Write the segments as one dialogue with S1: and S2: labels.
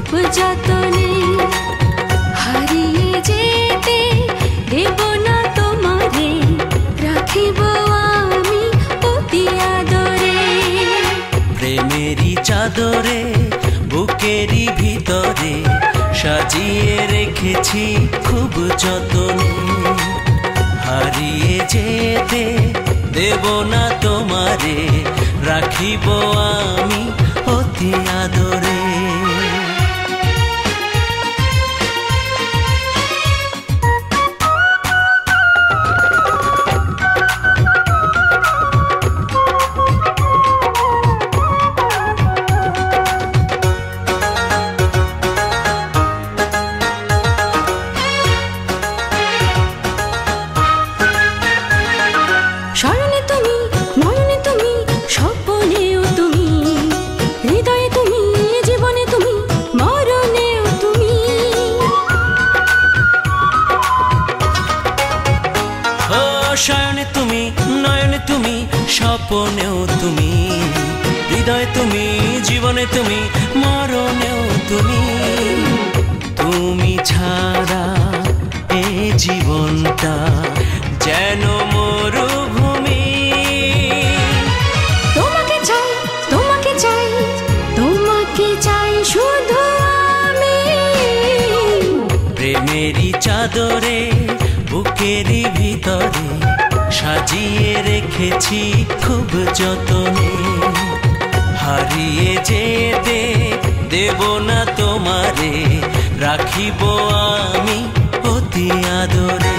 S1: খুব যতনে। হারিয়ে যেতে দেব না তোমারে, রাখিব আমি অতি আদরে।
S2: প্রেমেরই চাদরে বুকেরই ভিতরে সাজিয়ে রেখেছি খুব যতনে। হারিয়ে যেতে দেব না তোমারে, রাখিব আমি অতি আদরে।
S1: স্মরণে তুমি, নয়নে তুমি, স্বপ্নেও তুমি, হৃদয়ে তুমি, জীবনে তুমি, মরণেও তুমি।
S2: ও শয়নে তুমি, নয়নে তুমি, স্বপ্নেও তুমি, হৃদয়ে তুমি, জীবনে তুমি, মরণেও তুমি। তুমি ছাড়া এ জীবনটা যেন মরুভূমি।
S1: তোমাকে চাই, তোমাকে চাই, তোমাকে চাই শুধু আমি।
S2: প্রেমেরই চাদরে বুকেরই ভিতরে সাজিয়ে রেখেছি খুব যতনে। হারিয়ে যেতে দেব না তোমারে, রাখিব আমি অতি আদরে।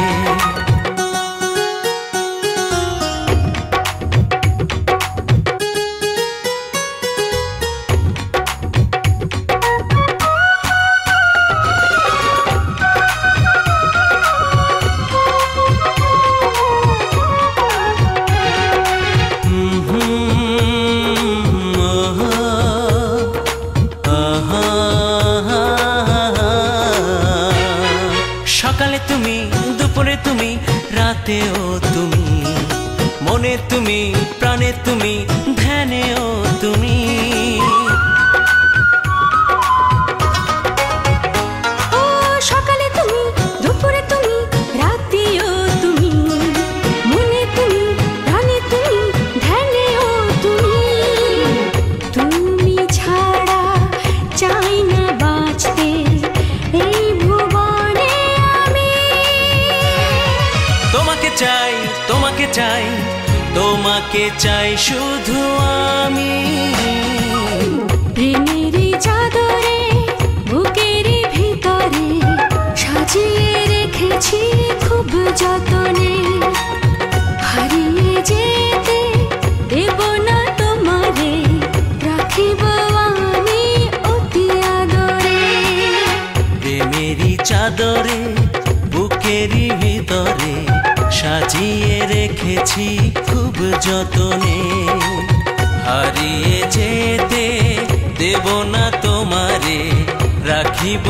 S2: সকালে তুমি, দুপুরে তুমি, রাতেও তুমি, মনে তুমি, প্রাণে তুমি, ধ্যানেও তুমি।
S1: ও সকালে তুমি, দুপুরে তুমি, রাতেও তুমি, মনে তুমি, প্রাণে তুমি, ধ্যানেও তুমি। তুমি ছাড়া চাই না বাঁচতে এই ভুবনে আমি।
S2: তোমাকে চাই, তোমাকে চাই, তোমাকে চাই শুধু আমি।
S1: প্রেমেরই চাদরে বুকেরই ভিতরে সাজিয়ে রেখেছি খুব যতনে। হারিয়ে যেতে দেব না তোমারে, রাখিব আমি অতি আদরে।
S2: প্রেমেরই চাদরে বুকেরই ভিতরে সাজিয়ে রেখেছি খুব যতনে। হারিয়ে যেতে দেব না তোমারে, রাখিব